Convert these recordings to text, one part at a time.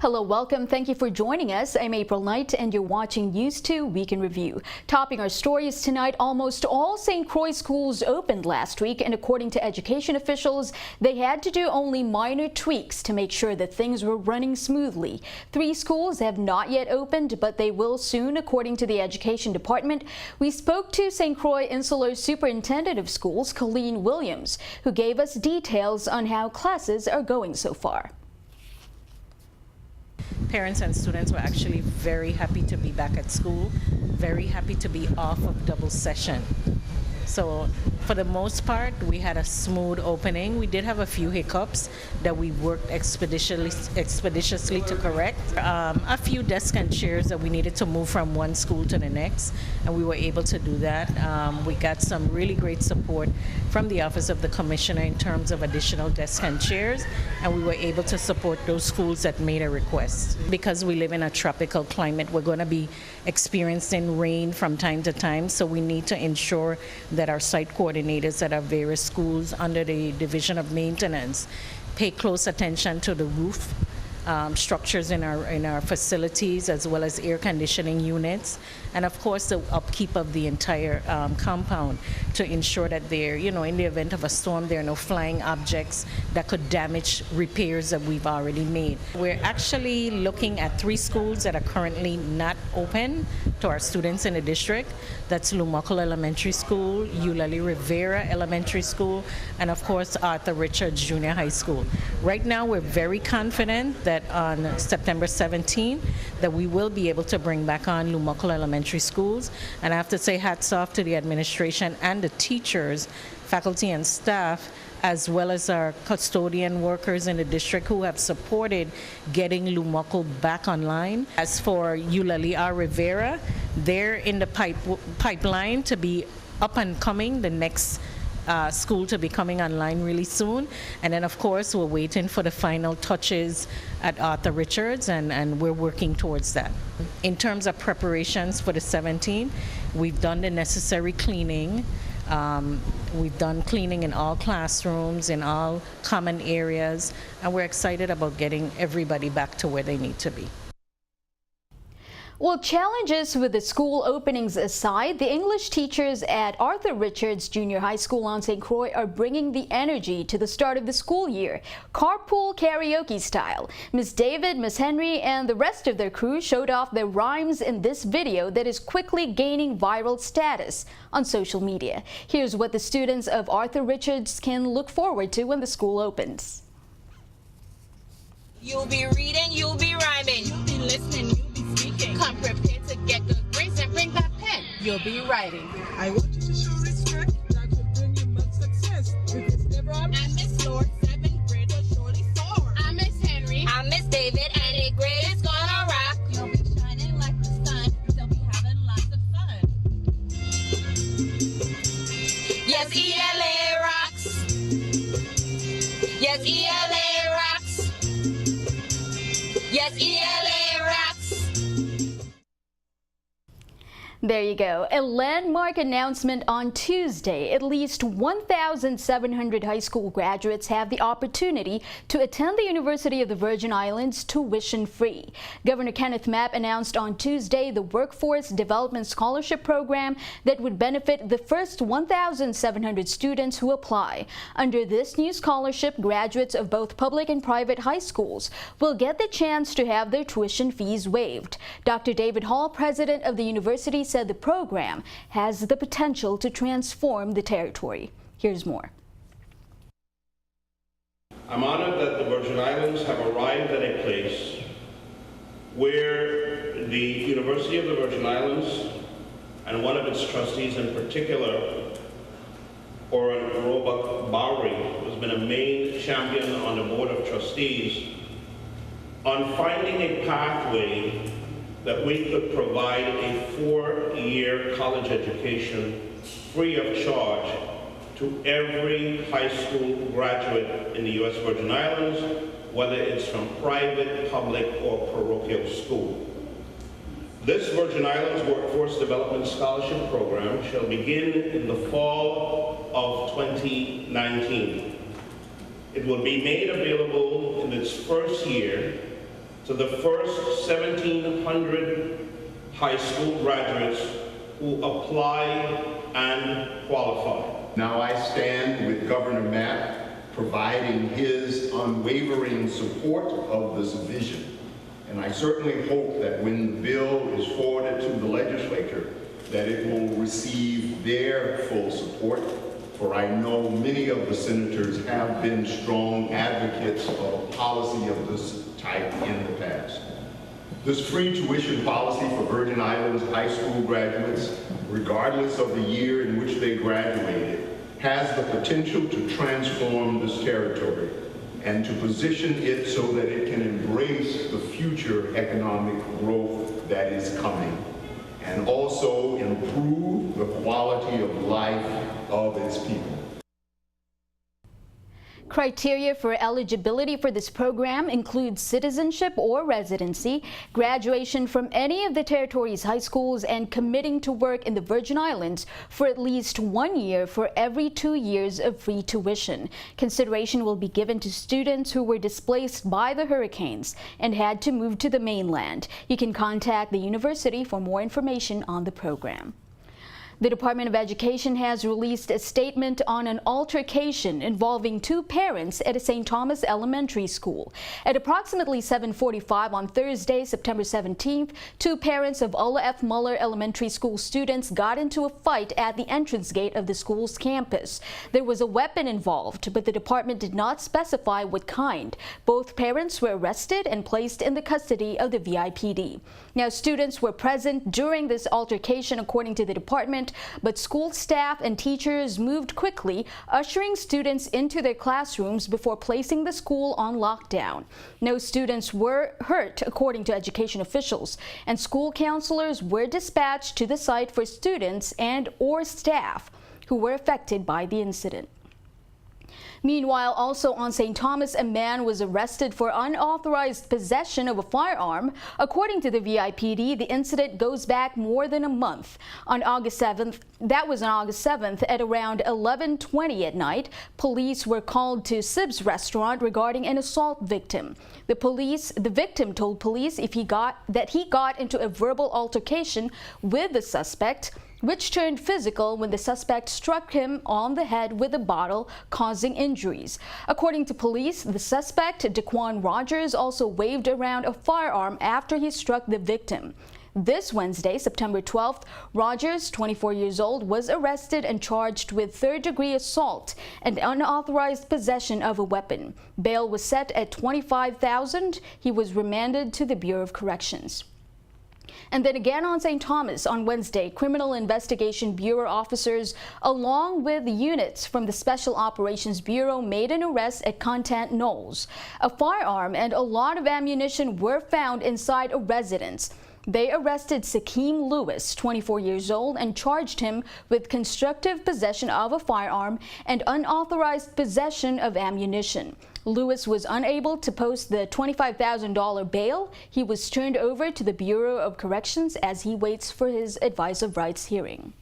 Hello, welcome. Thank you for joining us. I'm April Knight and you're watching News 2 Week in Review. Topping our stories tonight, almost all St. Croix schools opened last week, and according to education officials, they had to do only minor tweaks to make sure that things were running smoothly. 3 schools have not yet opened, but they will soon, according to the Education Department. We spoke to St. Croix Insular Superintendent of Schools, Colleen Williams, who gave us details on how classes are going so far. Parents and students were actually very happy to be back at school, very happy to be off of double session. So for the most part, we had a smooth opening. We did have a few hiccups that we worked expeditiously to correct. A few desks and chairs that we needed to move from one school to the next, and we were able to do that. We got some really great support from the Office of the Commissioner in terms of additional desks and chairs, and we were able to support those schools that made a request. Because we live in a tropical climate, we're going to be experiencing rain from time to time, so we need to ensure that our site coordinators at our various schools under the Division of Maintenance pay close attention to the roof structures in our facilities, as well as air conditioning units, and of course the upkeep of the entire compound to ensure that there, in the event of a storm, there are no flying objects that could damage repairs that we've already made. We're actually looking at 3 schools that are currently not open to our students in the district. That's Lumokole Elementary School, Eulalie Rivera Elementary School, and of course Arthur Richards Junior High School. Right now we're very confident that on September 17th that we will be able to bring back on Lumokole Elementary Schools, and I have to say hats off to the administration and the teachers, faculty and staff, as well as our custodian workers in the district who have supported getting Lumokole back online. As for Eulalie R. Rivera, they're in the pipeline to be up and coming, the next school to be coming online really soon. And then of course we're waiting for the final touches at Arthur Richards, and we're working towards that. In terms of preparations for the 17th, we've done the necessary cleaning. We've done cleaning in all classrooms, in all common areas, and we're excited about getting everybody back to where they need to be. Well, challenges with the school openings aside, the English teachers at Arthur Richards Junior High School on St. Croix are bringing the energy to the start of the school year, carpool karaoke style. Miss David, Miss Henry, and the rest of their crew showed off their rhymes in this video that is quickly gaining viral status on social media. Here's what the students of Arthur Richards can look forward to when the school opens. You'll be reading, you'll be rhyming, you'll be listening, you'll be speaking. Come prepared to get good grades and bring that pen. You'll be writing. I want you to show respect that will bring you much success. Because never I'm Miss Lord, 7th grade will surely soar. I'm Miss Henry. I'm Miss David, and 8th grade is gonna rock. You'll be shining like the sun. They'll be having lots of fun. Yes, ELA rocks. Yes, ELA rocks. Yes, ELA rocks. There you go. A landmark announcement on Tuesday. At least 1,700 high school graduates have the opportunity to attend the University of the Virgin Islands tuition-free. Governor Kenneth Mapp announced on Tuesday the Workforce Development Scholarship Program that would benefit the first 1,700 students who apply. Under this new scholarship, graduates of both public and private high schools will get the chance to have their tuition fees waived. Dr. David Hall, president of the university, said the program has the potential to transform the territory. Here's more. I'm honored that the Virgin Islands have arrived at a place where the University of the Virgin Islands and one of its trustees in particular, Oren Roebuck Bowery, who has been a main champion on the Board of Trustees, on finding a pathway that we could provide a 4-year college education free of charge to every high school graduate in the U.S. Virgin Islands, whether it's from private, public, or parochial school. This Virgin Islands Workforce Development Scholarship Program shall begin in the fall of 2019. It will be made available in its first year to the first 1,700 high school graduates who applied and qualified. Now I stand with Governor Mapp providing his unwavering support of this vision. And I certainly hope that when the bill is forwarded to the legislature, that it will receive their full support, for I know many of the senators have been strong advocates of a policy of this type in the past. This free tuition policy for Virgin Islands high school graduates, regardless of the year in which they graduated, has the potential to transform this territory and to position it so that it can embrace the future economic growth that is coming, and also improve the quality of life of its people. Criteria for eligibility for this program includes citizenship or residency, graduation from any of the territory's high schools, and committing to work in the Virgin Islands for at least 1 year for every 2 years of free tuition. Consideration will be given to students who were displaced by the hurricanes and had to move to the mainland. You can contact the university for more information on the program. The Department of Education has released a statement on an altercation involving 2 parents at a St. Thomas Elementary School. At approximately 7:45 on Thursday, September 17th, 2 parents of Ulla F. Muller Elementary School students got into a fight at the entrance gate of the school's campus. There was a weapon involved, but the department did not specify what kind. Both parents were arrested and placed in the custody of the VIPD. Now, students were present during this altercation, according to the department, but school staff and teachers moved quickly, ushering students into their classrooms before placing the school on lockdown. No students were hurt, according to education officials, and school counselors were dispatched to the site for students and/or staff who were affected by the incident. Meanwhile, also on St. Thomas, a man was arrested for unauthorized possession of a firearm. According to the VIPD, the incident goes back more than a month. On August 7th, at around 11:20 at night, police were called to Sib's restaurant regarding an assault victim. The victim told police that he got into a verbal altercation with the suspect, which turned physical when the suspect struck him on the head with a bottle, causing injuries. According to police, the suspect, Daquan Rogers, also waved around a firearm after he struck the victim. This Wednesday, September 12th, Rogers, 24 years old, was arrested and charged with third-degree assault and unauthorized possession of a weapon. Bail was set at $25,000. He was remanded to the Bureau of Corrections. And then again on St. Thomas on Wednesday, Criminal Investigation Bureau officers, along with units from the Special Operations Bureau, made an arrest at Contant Knolls. A firearm and a lot of ammunition were found inside a residence. They arrested Sakeem Lewis, 24 years old, and charged him with constructive possession of a firearm and unauthorized possession of ammunition. Lewis was unable to post the $25,000 bail. He was turned over to the Bureau of Corrections as he waits for his advice of rights hearing.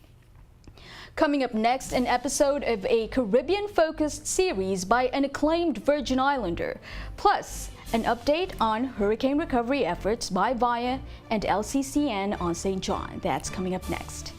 Coming up next, an episode of a Caribbean-focused series by an acclaimed Virgin Islander. Plus, an update on hurricane recovery efforts by VIA and LCCN on St. John. That's coming up next.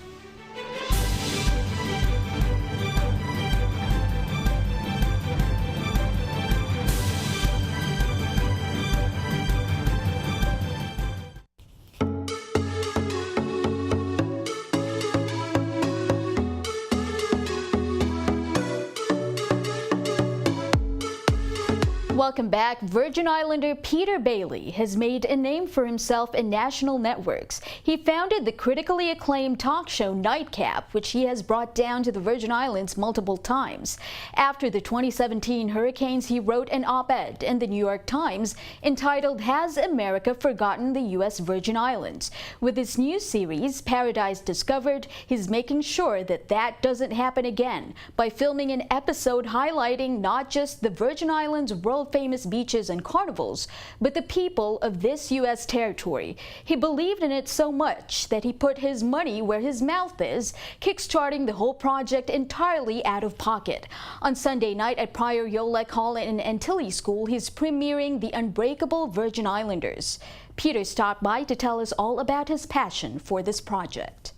Welcome back. Virgin Islander Peter Bailey has made a name for himself in national networks. He founded the critically acclaimed talk show Nightcap, which he has brought down to the Virgin Islands multiple times. After the 2017 hurricanes, he wrote an op-ed in the New York Times entitled, "Has America Forgotten the U.S. Virgin Islands?" With this new series, Paradise Discovered, he's making sure that that doesn't happen again by filming an episode highlighting not just the Virgin Islands World world-famous beaches and carnivals, but the people of this U.S. territory. He believed in it so much that he put his money where his mouth is, kickstarting the whole project entirely out of pocket. On Sunday night at Prior Yolek Hall in Antilles School, he's premiering The Unbreakable Virgin Islanders. Peter stopped by to tell us all about his passion for this project.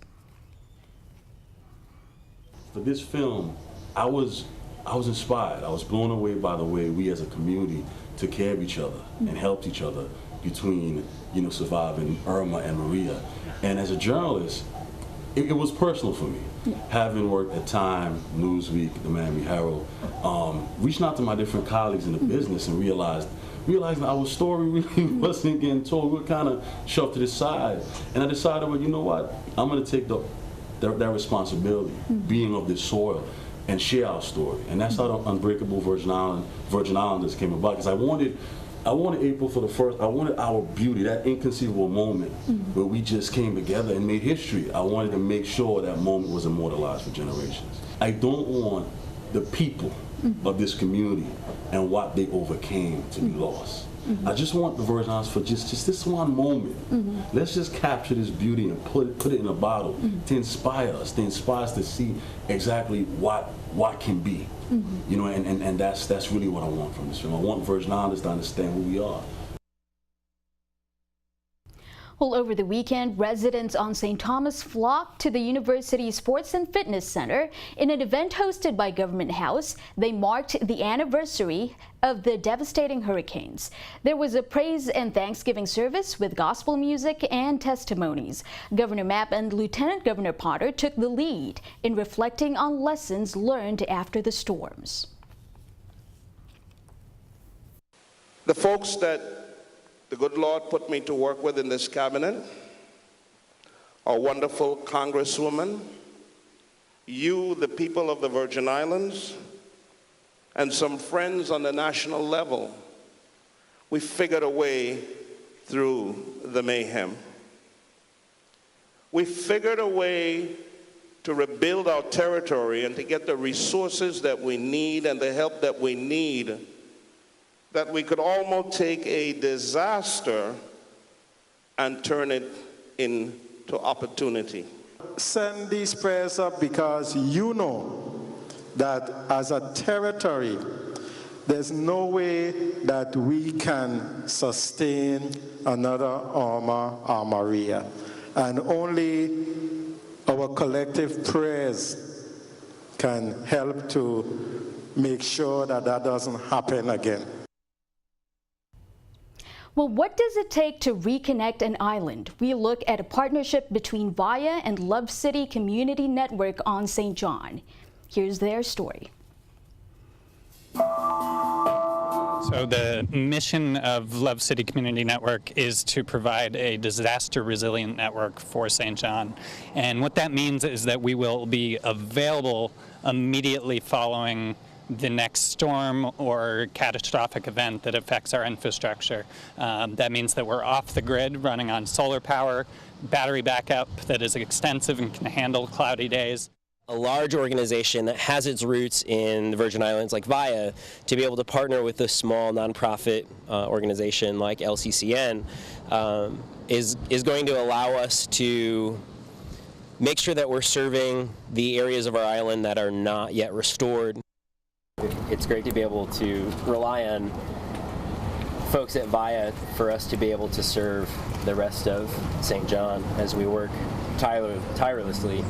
For this film, I was inspired. I was blown away by the way we as a community took care of each other and helped each other between, surviving Irma and Maria. And as a journalist, it was personal for me. Having worked at Time, Newsweek, the Miami Herald, reaching out to my different colleagues in the business and realizing our story really wasn't getting told. We were kind of shoved to the side. And I decided, well, you know what? I'm going to take that responsibility, being of this soil, and share our story. And that's how the Unbreakable Virgin Islanders came about. Because I wanted April for the first, I wanted our beauty, that inconceivable moment where we just came together and made history. I wanted to make sure that moment was immortalized for generations. I don't want the people of this community and what they overcame to be lost. I just want the Virgin Islands for just this one moment. Let's just capture this beauty and put it in a bottle to inspire us, to see exactly what can be. And that's really what I want from this film. I want Virgin Islanders to understand who we are. Well, over the weekend, residents on St. Thomas flocked to the University Sports and Fitness Center. In an event hosted by Government House, they marked the anniversary of the devastating hurricanes. There was a praise and Thanksgiving service with gospel music and testimonies. Governor Mapp and Lieutenant Governor Potter took the lead in reflecting on lessons learned after the storms. The folks that the good Lord put me to work with in this cabinet, our wonderful Congresswoman, you, the people of the Virgin Islands, and some friends on the national level, we figured a way through the mayhem. We figured a way to rebuild our territory and to get the resources that we need and the help that we need, that we could almost take a disaster and turn it into opportunity. Send these prayers up because you know that as a territory, there's no way that we can sustain another Irma or Maria. And only our collective prayers can help to make sure that that doesn't happen again. Well, what does it take to reconnect an island? We look at a partnership between VIA and Love City Community Network on St. John. Here's their story. So the mission of Love City Community Network is to provide a disaster resilient network for St. John. And what that means is that we will be available immediately following the next storm or catastrophic event that affects our infrastructure. That means that we're off the grid, running on solar power, battery backup that is extensive and can handle cloudy days. A large organization that has its roots in the Virgin Islands like VIA, to be able to partner with a small nonprofit organization like LCCN is going to allow us to make sure that we're serving the areas of our island that are not yet restored. It's great to be able to rely on folks at VIA for us to be able to serve the rest of St. John as we work tirelessly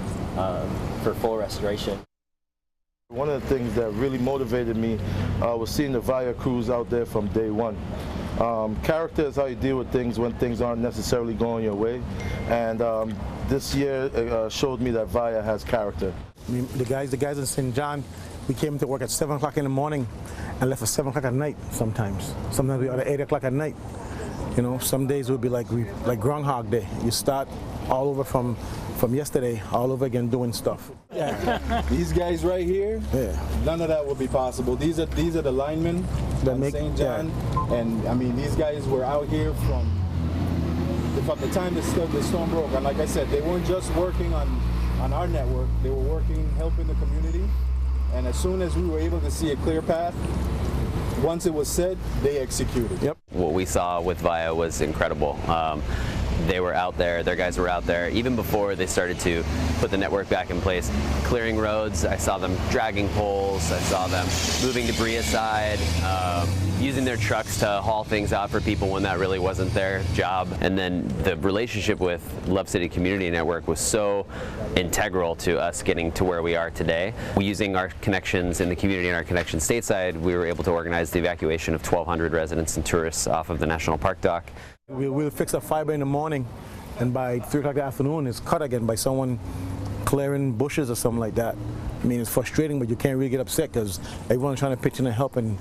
for full restoration. One of the things that really motivated me was seeing the VIA crews out there from day one. Character is how you deal with things when things aren't necessarily going your way, and this year showed me that VIA has character. The guys in St. John, we came to work at 7 o'clock in the morning and left at 7 o'clock at night sometimes. Sometimes we are at 8 o'clock at night. You know, some days would be like Groundhog Day. You start all over from yesterday, all over again doing stuff. Yeah. These guys right here, none of that would be possible. These are the linemen that make St. John, and I mean these guys were out here from the time the storm broke. And like I said, they weren't just working on our network; they were working, helping the community. And as soon as we were able to see a clear path, once it was said, they executed. Yep. What we saw with VIA was incredible. They were out there, their guys were out there, even before they started to put the network back in place, clearing roads. I saw them dragging poles, I saw them moving debris aside, using their trucks to haul things out for people when that really wasn't their job. And then the relationship with Love City Community Network was so integral to us getting to where we are today. Using our connections in the community and our connections stateside, we were able to organize the evacuation of 1,200 residents and tourists off of the National Park dock. We'll fix a fiber in the morning, and by 3 o'clock in the afternoon, it's cut again by someone clearing bushes or something like that. I mean, it's frustrating, but you can't really get upset because everyone's trying to pitch in and help and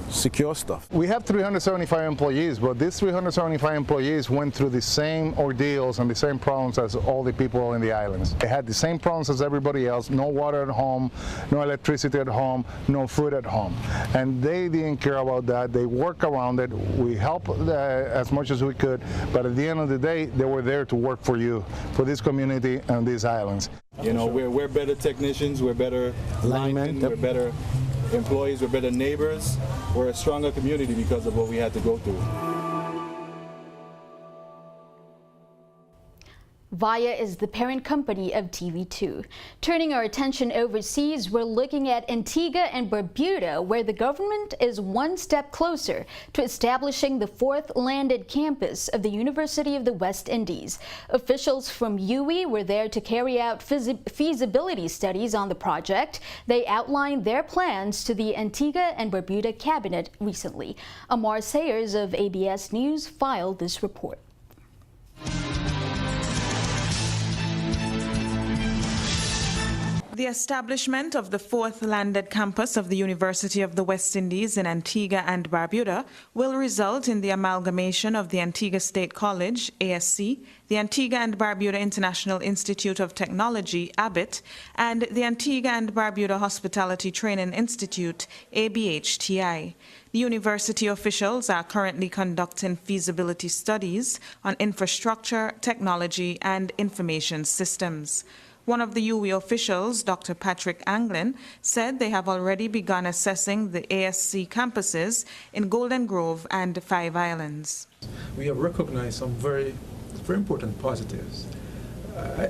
secure stuff. We have 375 employees, but these 375 employees went through the same ordeals and the same problems as all the people in the islands. They had the same problems as everybody else: no water at home, no electricity at home, no food at home. And they didn't care about that. They worked around it. We helped as much as we could, but at the end of the day, they were there to work for you, for this community and these islands. You know, we're better technicians, we're better linemen, we're better employees, we're better neighbors. We're a stronger community because of what we had to go through. VIA is the parent company of TV2. Turning our attention overseas, we're looking at Antigua and Barbuda, where the government is one step closer to establishing the 4th landed campus of the University of the West Indies. Officials from UWI were there to carry out feasibility studies on the project. They outlined their plans to the Antigua and Barbuda cabinet recently. Amar Sayers of ABS News filed this report. The establishment of the 4th landed campus of the University of the West Indies in Antigua and Barbuda will result in the amalgamation of the Antigua State College, ASC, the Antigua and Barbuda International Institute of Technology, ABIT, and the Antigua and Barbuda Hospitality Training Institute, ABHTI. The university officials are currently conducting feasibility studies on infrastructure, technology, and information systems. One of the UWI officials, Dr. Patrick Anglin, said they have already begun assessing the ASC campuses in Golden Grove and Five Islands. We have recognized some very important positives,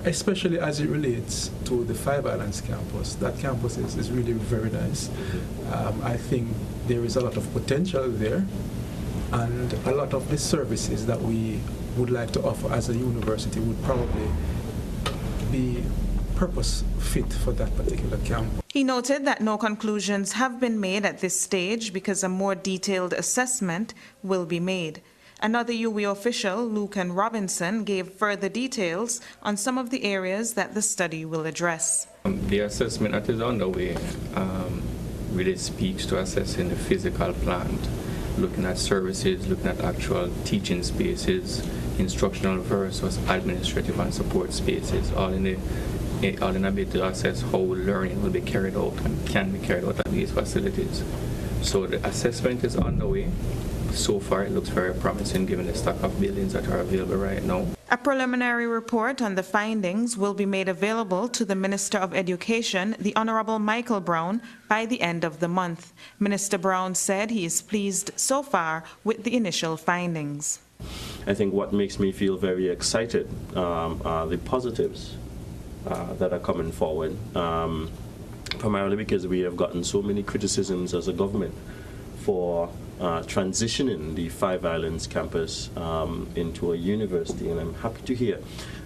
especially as it relates to the Five Islands campus. That campus is really very nice. I think there is a lot of potential there, and a lot of the services that we would like to offer as a university would probably be purpose fit for that particular campus. He noted that no conclusions have been made at this stage because a more detailed assessment will be made. Another UWI official, Lucan Robinson, gave further details on some of the areas that the study will address. The assessment that is underway really speaks to assessing the physical plant, looking at services, looking at actual teaching spaces, instructional versus administrative and support spaces, all in a bit to assess how learning will be carried out and can be carried out at these facilities. So the assessment is underway. So far, it looks very promising given the stock of buildings that are available right now. A preliminary report on the findings will be made available to the Minister of Education, the Honorable Michael Brown, by the end of the month. Minister Brown said he is pleased so far with the initial findings. I think what makes me feel very excited are the positives that are coming forward, primarily because we have gotten so many criticisms as a government for transitioning the Five Islands campus into a university, and I'm happy to hear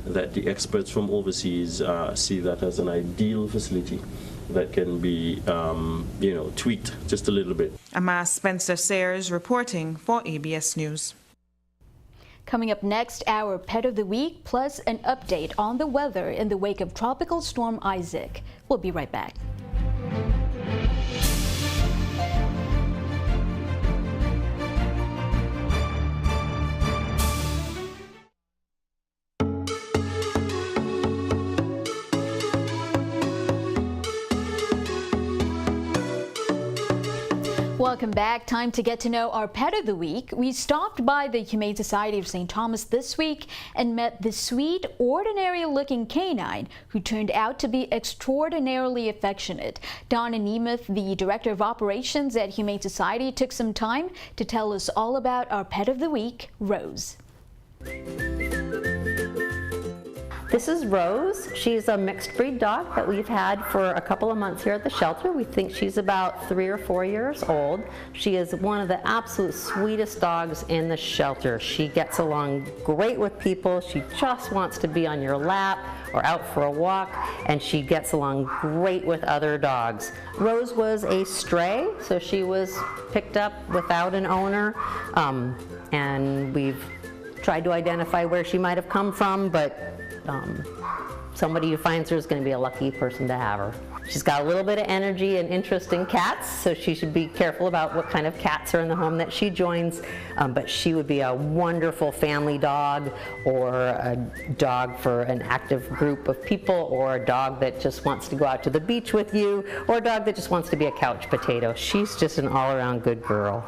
that the experts from overseas see that as an ideal facility that can be, tweaked just a little bit. Amar Spencer Sayers reporting for ABS News. Coming up next, our Pet of the Week, plus an update on the weather in the wake of Tropical Storm Isaac. We'll be right back. Welcome back. Time to get to know our pet of the week. We stopped by the Humane Society of St. Thomas this week and met the sweet, ordinary-looking canine who turned out to be extraordinarily affectionate. Donna Nemeth, the Director of Operations at Humane Society, took some time to tell us all about our pet of the week, Rose. This is Rose. She's a mixed breed dog that we've had for a couple of months here at the shelter. We think she's about 3 or 4 years old. She is one of the absolute sweetest dogs in the shelter. She gets along great with people. She just wants to be on your lap or out for a walk, and she gets along great with other dogs. Rose was a stray, so she was picked up without an owner, and we've tried to identify where she might have come from, but somebody who finds her is going to be a lucky person to have her. She's got a little bit of energy and interest in cats, so she should be careful about what kind of cats are in the home that she joins, but she would be a wonderful family dog, or a dog for an active group of people, or a dog that just wants to go out to the beach with you, or a dog that just wants to be a couch potato. She's just an all-around good girl.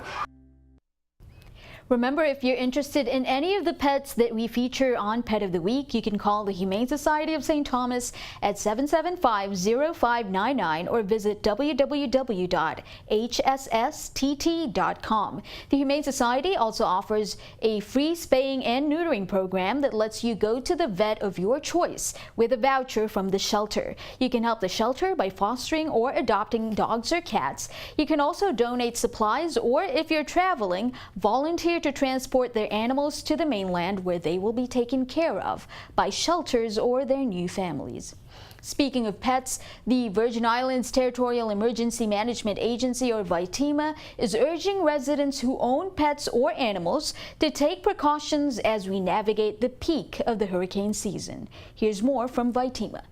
Remember, if you're interested in any of the pets that we feature on Pet of the Week, you can call the Humane Society of St. Thomas at 775-0599 or visit www.hsstt.com. The Humane Society also offers a free spaying and neutering program that lets you go to the vet of your choice with a voucher from the shelter. You can help the shelter by fostering or adopting dogs or cats. You can also donate supplies, or if you're traveling, volunteer to transport their animals to the mainland where they will be taken care of by shelters or their new families. Speaking of pets, the Virgin Islands Territorial Emergency Management Agency, or VITEMA, is urging residents who own pets or animals to take precautions as we navigate the peak of the hurricane season. Here's more from VITEMA.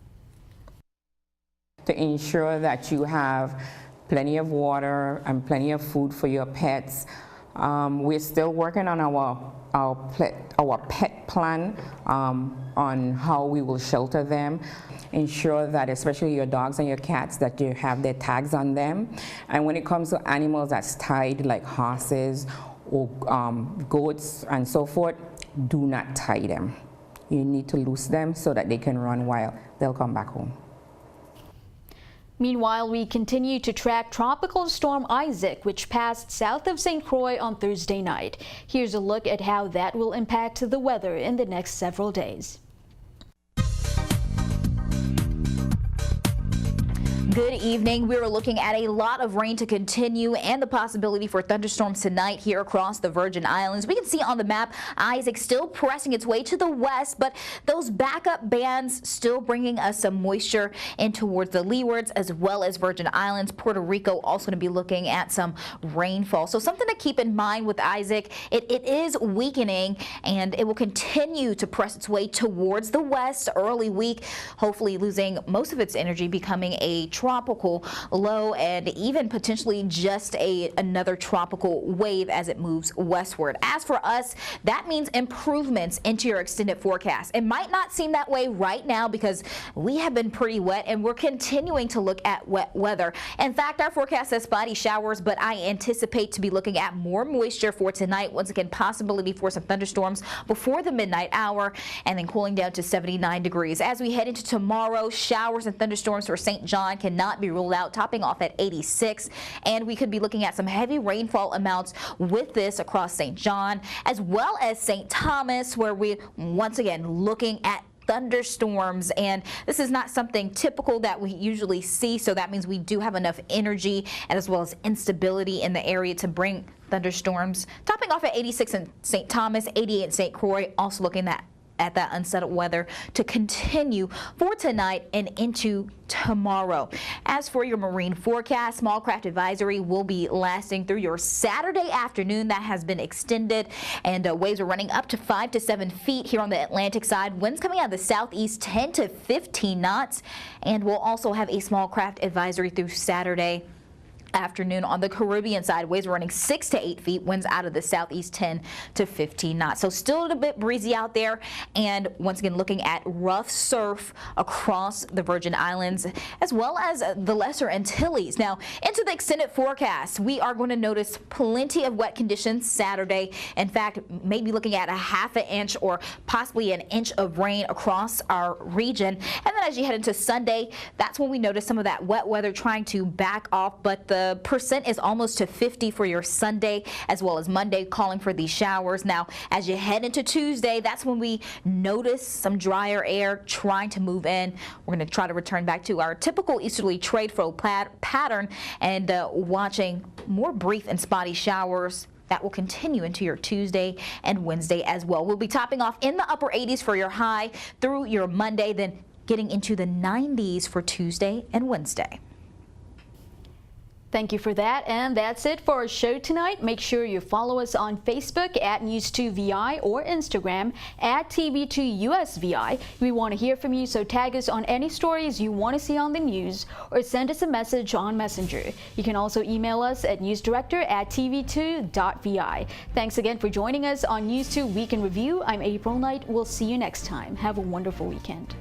To ensure that you have plenty of water and plenty of food for your pets. We're still working on our pet plan on how we will shelter them. Ensure that, especially your dogs and your cats, that you have their tags on them. And when it comes to animals that's tied, like horses or goats and so forth, do not tie them. You need to loose them so that they can run wild. They'll come back home. Meanwhile, we continue to track Tropical Storm Isaac, which passed south of St. Croix on Thursday night. Here's a look at how that will impact the weather in the next several days. Good evening. We were looking at a lot of rain to continue and the possibility for thunderstorms tonight here across the Virgin Islands. We can see on the map Isaac still pressing its way to the west, but those backup bands still bringing us some moisture in towards the leewards as well as Virgin Islands. Puerto Rico also going to be looking at some rainfall. So something to keep in mind with Isaac, it is weakening and it will continue to press its way towards the west early week, hopefully losing most of its energy, becoming a tropical low and even potentially just another tropical wave as it moves westward. As for us, that means improvements into your extended forecast. It might not seem that way right now because we have been pretty wet and we're continuing to look at wet weather. In fact, our forecast says spotty showers, but I anticipate to be looking at more moisture for tonight. Once again, possibility for some thunderstorms before the midnight hour and then cooling down to 79 degrees. As we head into tomorrow, showers and thunderstorms for St. John cannot be ruled out, topping off at 86, and we could be looking at some heavy rainfall amounts with this across St. John as well as St. Thomas, where we once again looking at thunderstorms, and this is not something typical that we usually see, so that means we do have enough energy as well as instability in the area to bring thunderstorms. Topping off at 86 in St. Thomas, 88 in St. Croix, also looking at that unsettled weather to continue for tonight and into tomorrow. As for your marine forecast, small craft advisory will be lasting through your Saturday afternoon. That has been extended, and waves are running up to 5 to 7 feet here on the Atlantic side. Winds coming out of the southeast 10 to 15 knots, and we'll also have a small craft advisory through Saturday afternoon. On the Caribbean side, waves are running 6 to 8 feet, winds out of the southeast 10 to 15 knots. So still a bit breezy out there, and once again looking at rough surf across the Virgin Islands as well as the Lesser Antilles. Now into the extended forecast, we are going to notice plenty of wet conditions Saturday. In fact, maybe looking at a ½ inch or possibly an inch of rain across our region. And then as you head into Sunday, that's when we notice some of that wet weather trying to back off, but the percent is almost to 50 for your Sunday as well as Monday, calling for these showers. Now as you head into Tuesday, that's when we notice some drier air trying to move in. We're going to try to return back to our typical easterly trade flow pattern and watching more brief and spotty showers that will continue into your Tuesday and Wednesday as well. We'll be topping off in the upper 80s for your high through your Monday, then getting into the 90s for Tuesday and Wednesday. Thank you for that, and that's it for our show tonight. Make sure you follow us on Facebook at News2VI or Instagram at TV2USVI. We want to hear from you, so tag us on any stories you want to see on the news or send us a message on Messenger. You can also email us at newsdirector@tv2.vi. Thanks again for joining us on News 2 Week in Review. I'm April Knight. We'll see you next time. Have a wonderful weekend.